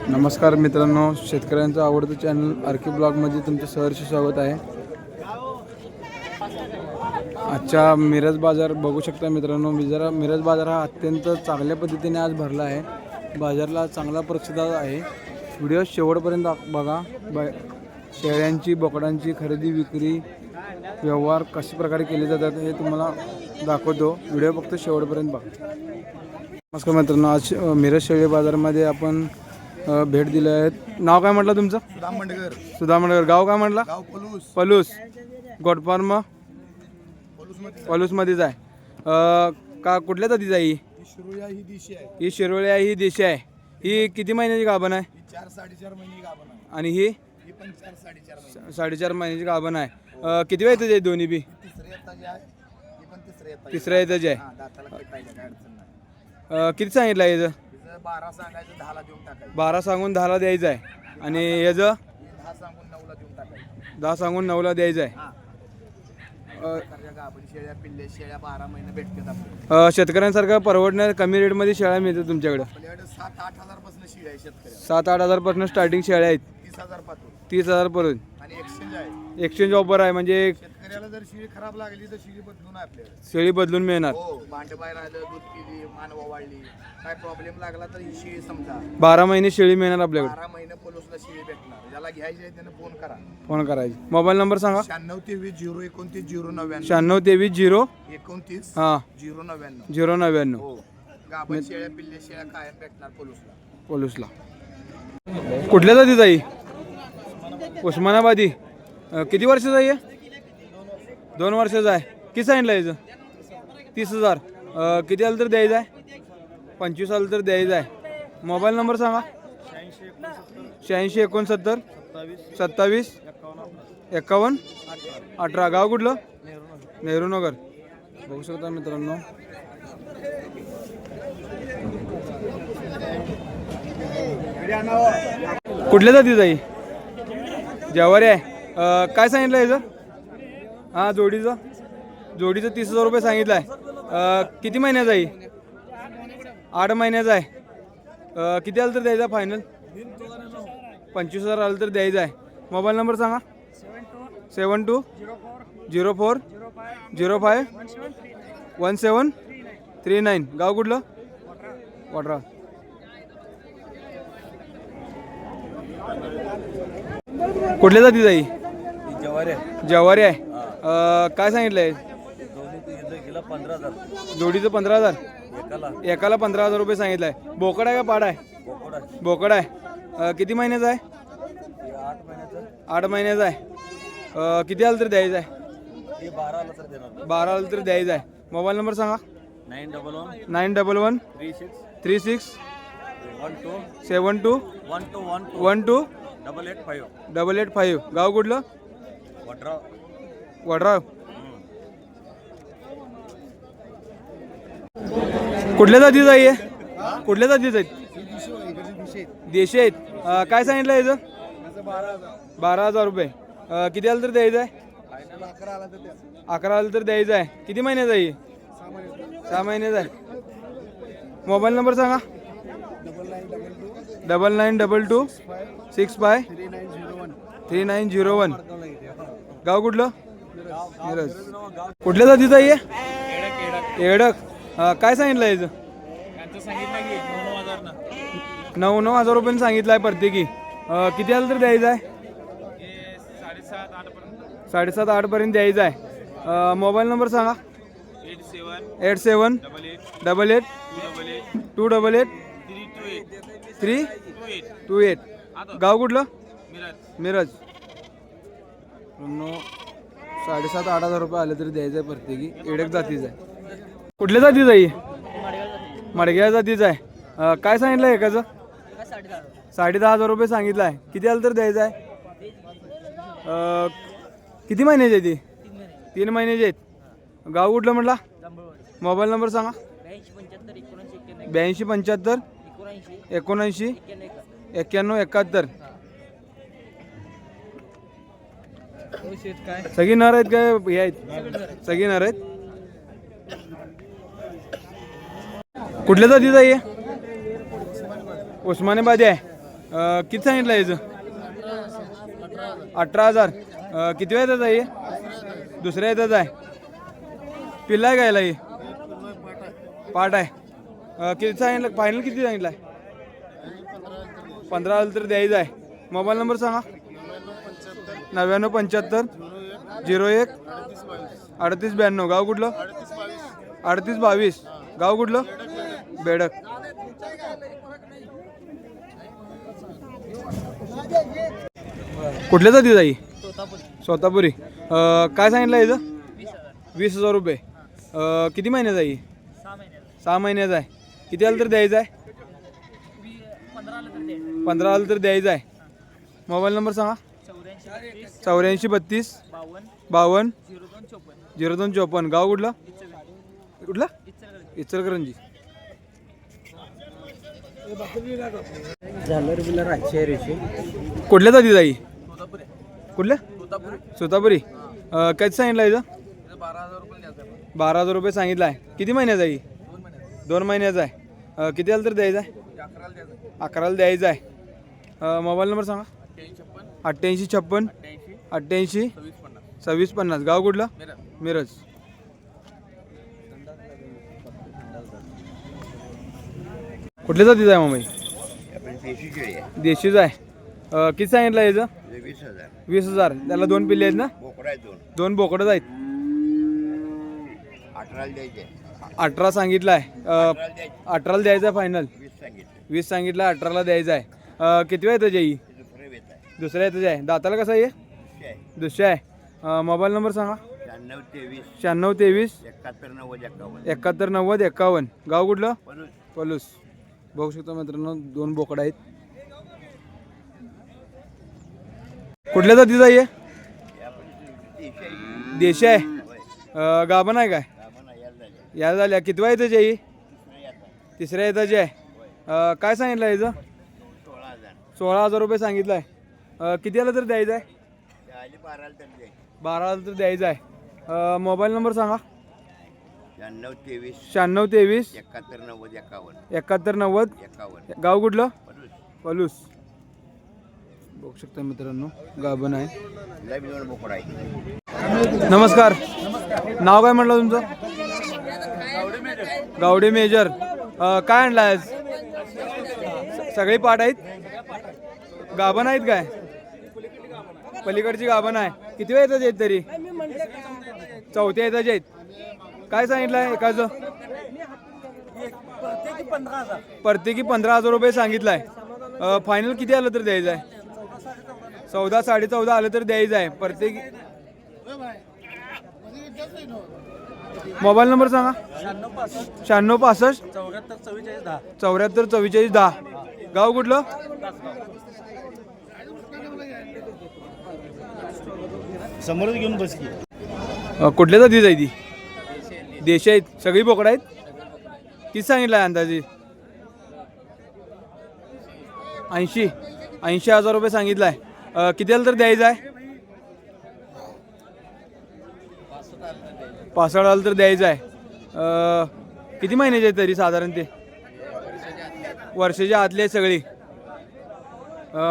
नमस्कार मित्रांनो, शेतकऱ्यांचं आवडतं चॅनल आरके ब्लॉगमध्ये तुमचं सहर्ष स्वागत आहे। आजच्या मिरज बाजार बघू शकता मित्रांनो, मिरज बाजार हा अत्यंत चांगल्या पद्धतीने आज भरला आहे। बाजारला चांगला प्रतिसाद आहे। व्हिडिओ शेवटपर्यंत बघा। शेळ्यांची बोकडांची खरेदी विक्री व्यवहार कशा प्रकारे केले जातात हे तुम्हाला दाखवतो। व्हिडिओ फक्त शेवटपर्यंत बघा। नमस्कार मित्रांनो, आज मिरज शेळी बाजारमध्ये आपण भेट दिली आहे। नाव काय म्हटलं तुमचं? सुधा मंडगर। गाव काय म्हटलं? पलूस। गोट फार्म पलूस मध्येच आहे का? कुठल्या जातीची आहे ही? शिरोळी आहे, ही देशी आहे। ही किती महिन्याची गाभण आहे? 4-4.5 महिने गाभण आहे। आणि ही पण 4-4.5 4.5 महिन्याची गाभण आहे। किती वेळ येते दोन्ही बी? तिसऱ्या येताची आहे। किती सांगितलं आहे याचं? 12 सांगायचं, 10ला देऊन टाकायचं। 12 सांगून 10ला द्यायचं आहे। आणि याचं 10 सांगून 9ला देऊन टाकायचं। 10 सांगून 9ला द्यायचं आहे। गाभण शेळ्या, पिल्ले शेळ्या 12 महिने भेटतात आपल्याला। शेतकऱ्यांसारखं परवडण्यात कमी रेटमध्ये शेळ्या मिळतात तुमच्याकडे? आपल्याकडे 7-8 हजार पासून शेळ्या आहे शेतकऱ्याला। 7-8 हजारपासून स्टार्टिंग शेळ्या आहेत। 30,000 पासून 30,000 पर्यंत। आणि एक्सचेंज आहे। एक्सचेंज ऑफर आहे, म्हणजे शेतकऱ्याला जर शेळी खराब लागली तर शेळी बदलून आहे आपल्याकडे। शेळी बदलून मिळणार? हो, भांड बाहेर आलं, दूध पिली, मानवा वाढली, काय प्रॉब्लेम लागला तर ही शेळी समजा 12 महिने शेळी मिळणार आपल्याकडे। 12 महिने पोलोसला शेळी भेटणार। ज्याला घ्यायची आहे त्याने फोन करा। फोन करायची। मोबाईल नंबर सांगा। 9623 029 099 9623 हां 099 099। हो, गाभण शेळ्या, पिल्ले शेळ्या कायम भेटणार पोलूसला। कुठल्या जातीची आहे? उस्मानाबादी। किती वर्षाचा आहे? 2 वर्षाचा आहे। किती सांगितलं याचं? 30,000। किती आलं तर द्यायचं आहे? 25 आलं तर द्यायचं आहे। मोबाईल नंबर सांगा। 86 69 27 51 18। गाव कुठलं? नेहरू नगर। बघू शकता मित्रांनो, कुठल्या जातीचं आहे? जवारी आहे। काय सांगितलं याचं? हां, जोडीचं 30,000 रुपये सांगितलं आहे। किती महिन्याचं आहे? 8 महिन्याचा आहे। किती आलं तर द्यायचं आहे फायनल? 25,000 आलं तर द्यायचं आहे। मोबाईल नंबर सांगा। 72 04 05 1739। गाव कुठलं? वडरा। कुठल्या जातीचं आहे? जवारी आहे। काय सांगितलं आहे? जोडीचं 15,000। एकाला 15,000 रुपये सांगितलं आहे। बोकड आहे का पाड आहे? बोकड आहे। किती महिन्याचं आहे? 8 महिन्याचा आहे। किती आलं तर द्यायचं आहे? 12 आलं तर द्यायचं आहे। मोबाईल नंबर सांगा। 911 36 72 12 885। गाव कुठलं? वडराव। कुठल्या जातीचं आहे? कुठल्या जातीचं आहेत? देशी आहेत। काय सांगितलं याचं? 12,000 रुपये। किती आलं तर द्यायचं आहे? 11 आलं तर द्यायचं आहे। किती महिन्याचं आहे? 6 महिन्याचा आहे। मोबाईल नंबर सांगा। 9922 65 3901। गाव कुठलं? मिरज। कुठल्या जातीचं आहे? एडक। काय सांगितलं याचं? 9,000 रुपये सांगितलं आहे प्रत्येकी। किती आलं तर द्यायचं आहे? 7.5-8 पर्यंत द्यायचं आहे। मोबाईल नंबर सांगा। 87 88 288 328। गाव कुठलं? मिरज। 7,500-8 हजार रुपये आले तरी द्यायचं आहे प्रत्येकी। एडक जातीचं आहे। कुठल्या जातीचं आहे? मडग्या जातीचं आहे। काय सांगितलं आहे एकाचं? 10,500 रुपये सांगितलं आहे। किती आलं तर द्यायचं आहे? किती महिन्याची आहे ती? 3 महिन्याची आहेत। गाव कुठलं म्हटला? मोबाईल नंबर सांगा। 82 75 79 91 71। सगळी नर आहेत काय हे आहेत? सगळी नर आहेत। कुठल्या जातीचा आहे? उस्मानाबादी आहे। किती सांगितलं याचं? 18,000. किती वेळ येतात आहे? दुसऱ्या येतात आहे. पिल्ला आहे गायला हे? पाट आहे. किती सांगितलं फायनल? किती सांगितलं आहे? 15,000 तर द्यायचं आहे. मोबाईल नंबर सांगा. 9975 01 3892. गाव कुठलं? 3822. गाव कुठलं? बेडक. कुठल्या जाती जाई? स्वतःपुरी. काय सांगितलं याचं? 20,000 रुपये. किती महिन्याचा आहे? 6 महिन्याचा आहे. किती आलं तर द्यायचं आहे? 15,000 तर द्यायचं आहे. मोबाईल नंबर सांगा. 8432 52 0254. गाव कुठलं? कुठलं? इचलकरंजी. कुठल्या जाती जाई? कुठल्या? सुतापुरी. काय सांगितलं याचं? 12,000 रुपये सांगितलं आहे. किती महिन्याचा आहे? 2 महिन्याचा आहे. किती आलं तर द्यायचं आहे? 11ला द्यायचं आहे. मोबाईल नंबर सांगा. 8856 88 2650. गाव कुठलं? मिरज. कुठल्या जातीचं आहे मामाई? देशीच आहे. किती सांगितलं याचं? 20,000. त्याला 2 पिल्ले आहेत ना? 2 बोकडं आहेत. 18 सांगितलं आहे. 18ला द्यायचं आहे फायनल. 20 सांगितलं, 18ला द्यायचं आहे. किती वेळ येतं जाई? दुसऱ्या येतं आहे. दाताला कसं आहे? दुसऱ्या आहे. मोबाईल नंबर सांगा. 9623 71 51. गाव कुठलं? पलूस. बघू शकता मित्रांनो 2 बोकडं आहेत. कुठल्या जातीचं आहे? देशी आहे. गाभण आहे काय? या झाल्या. किती वेळ येतं जाई? तिसऱ्या येताची आहे. काय सांगितलं याचं? 16,000 रुपये सांगितलं आहे. किती आलं तर द्यायचं आहे? 12,000 तर द्यायचं आहे. मोबाईल नंबर सांगा. 9623 71 51. गाव कुठलं? पलूस. बघू शकता मित्रांनो गाभण आहे. नमस्कार. नाव काय म्हटलं तुमचं? गावडे मेजर. काय आणलं आज? सगळी पाट आहेत? गाभण आहेत काय? पलीकडची गाभण आहे. किती वेळ येतात आहेत तरी? चौथ्या येताचे आहेत. काय सांगितलं आहे एकाचं? प्रत्येकी 15,000 रुपये सांगितलं आहे. फायनल किती आलं तर द्यायचं आहे? 14 14.5 आलं तर द्यायचं आहे प्रत्येकी. मोबाईल नंबर सांगा. 9665 74 44 10. गाव कुठलं? समोरच घेऊन बस की. कुठल्या जाती जाई ती? देशी आहेत. सगळी बोकडं आहेत. किती सांगितलं आहे अंदाजे? 80,000 रुपये सांगितलं आहे. किती आलं तर द्यायचं आहे? 65 आलं तर द्यायचं आहे. किती महिन्याचे आहेत तरी साधारण ते? वर्षाच्या आतली आहे सगळी.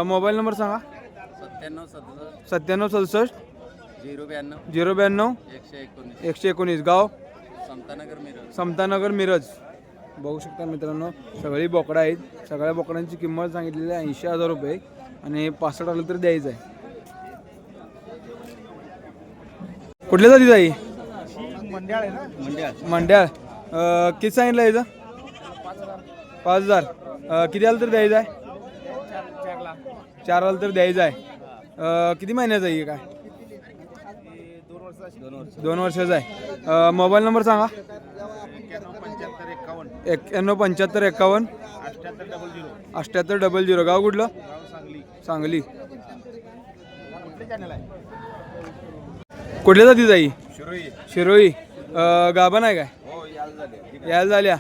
मोबाईल नंबर सांगा. 97 67 092 119. गाव? समतानगर मिरज. बघू शकता मित्रांनो सगळी बोकडं आहेत. सगळ्या बोकडांची किंमत सांगितलेली आहे 80,000 रुपये आणि 65 आलं तर द्यायचं आहे. कुठल्या जाती जाई? मंड्याळ. किती सांगितलं याचं? 5,000. किती आलं तर द्यायचं आहे? 4 आलं तर द्यायचं आहे. किती महिन्याचं आहे काय? 2 वर्षाचा आहे. मोबाईल नंबर सांगा. 9175 51 7800. गाव कुठलं? सांगली. कुठल्या जाती जाई? शिरोई. गाभण आहे काय? यायला झाल्या.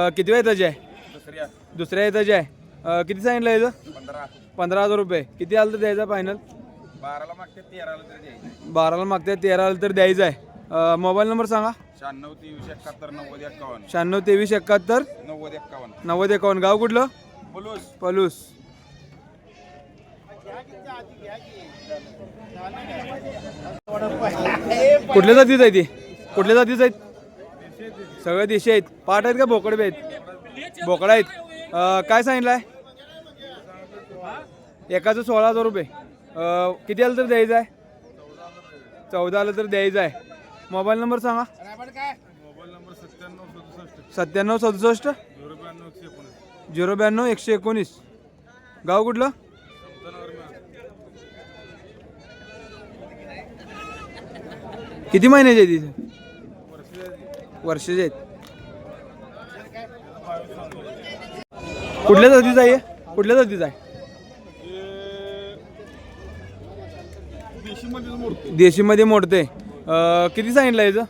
किती वेळ येताची आहे? दुसऱ्या येताची आहे. किती सांगितलं याचं? 15,000 रुपये. किती आलं तर द्यायचं फायनल? 12ला मागते 13 आलं तर द्यायचं आहे. मोबाईल नंबर सांगा. 9623 71 90 51. गाव कुठलं? पलूस. कुठल्या जातीच आहे ती? कुठल्या जातीच आहेत? सगळे देशी आहेत. पाठ आहेत का बोकड बी आहेत? बोकड आहेत. काय सांगितलं आहे? एकाचं 16,000 रुपये. किती आलं तर द्यायचं आहे? 14 आलं तर द्यायचं आहे. मोबाईल नंबर सांगा. 9767 092 119. गाव कुठलं? किती महिन्याचे आहे तिथे? वर्षाचे आहेत. कुठल्या जातीचं आहे? कुठल्या जातीचं आहे? देशीमध्ये मोडते. किती सांगितलं याचं?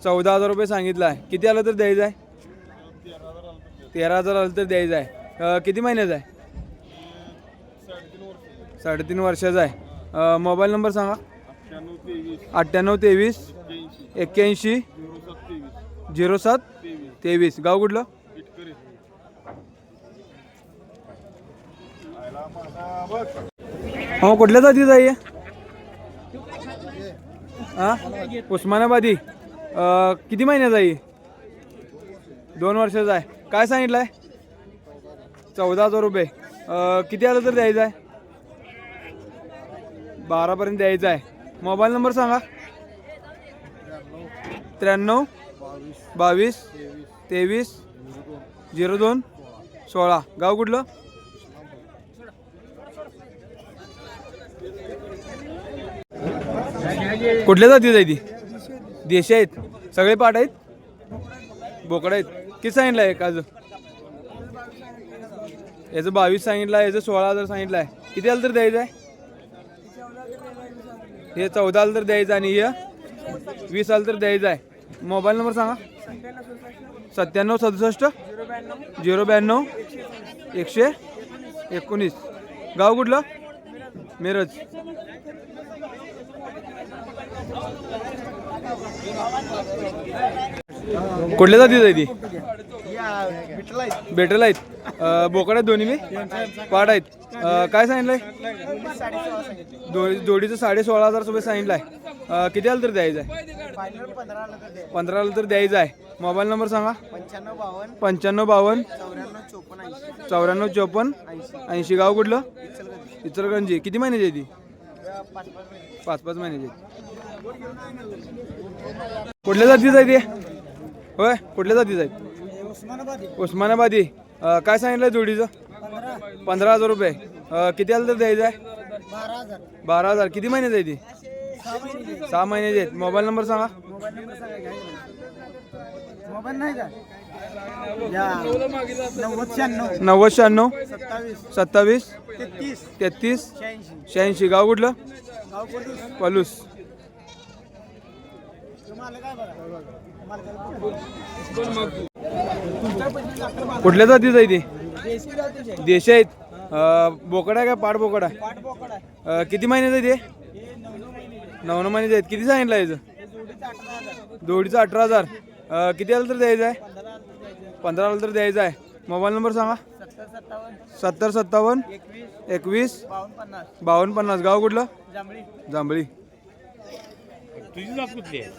14,000 रुपये सांगितलं आहे. किती आलं तर द्यायचं आहे? 13,000 आलं तर द्यायचं आहे. किती महिन्याचं आहे? 3.5 वर्षाचा आहे. मोबाईल नंबर सांगा. 9823 81 0723. गाव कुठलं? हो, कुठल्या जातीचं आहे? हां, उस्मानाबादी. किती महिन्याचा आहे? 2 वर्षाचा आहे. काय सांगितलं आहे? 14,000 रुपये. किती आलं तर द्यायचं आहे? 12 द्यायचं आहे. मोबाईल नंबर सांगा. 93 22 23 02 16. गाव कुठलं? कुठल्या जातीच आहे ती? देशी आहेत. सगळे पाठ आहेत. बोकड आहेत. किती सांगितलं आहे एकाचं? याचं 22 सांगितलं आहे. याचं 16,000 सांगितलं आहे. किती आलं तर द्यायचं आहे? हे 14 आलं तर द्यायचं आणि हे 20 आलं तर द्यायचं आहे. मोबाईल नंबर सांगा. 9767 092 119. गाव कुठलं? मिरज. कुठल्या जातीच आहे ती? बेटल आहेत. बोकड आहेत दोन्ही मी. पाठ आहेत. काय सांगितलंय? जोडीचं 16,500 रुपये सांगितलं आहे. किती आलं तर द्यायचं आहे? 15 आलं तर द्यायचं आहे. मोबाईल नंबर सांगा. 9552 94 54 80. गाव कुठलं? इचलकरंजी. किती महिन्याची आहे ती? 5 महिन्याची आहे. कुठल्या जातीचं आहे ते? होय, कुठल्या जातीचं आहे? उस्मानाबादी. काय सांगितलं जोडीचं? 15,000 रुपये. किती आलं तर द्यायचं आहे? 12,000. किती महिन्याचं आहे ती? 6 महिन्याचे आहेत. मोबाईल नंबर सांगा. 9096 27 33 86. गाव कुठलं? पलूस. कुठल्या जातीच आहे ती? देशी आहेत. बोकड आहे का पाठ बोकड आहे? किती महिन्याचं आहे ते? 9 महिन्याचे आहेत. किती सांगितलं याचं? जोडीचं 18,000. किती आलं तर द्यायचं आहे? 15 आलं तर द्यायचं आहे. मोबाईल नंबर सांगा. 70 57 21 52 50. गाव कुठलं? जांभळी. तुझी जात कुठली आहे?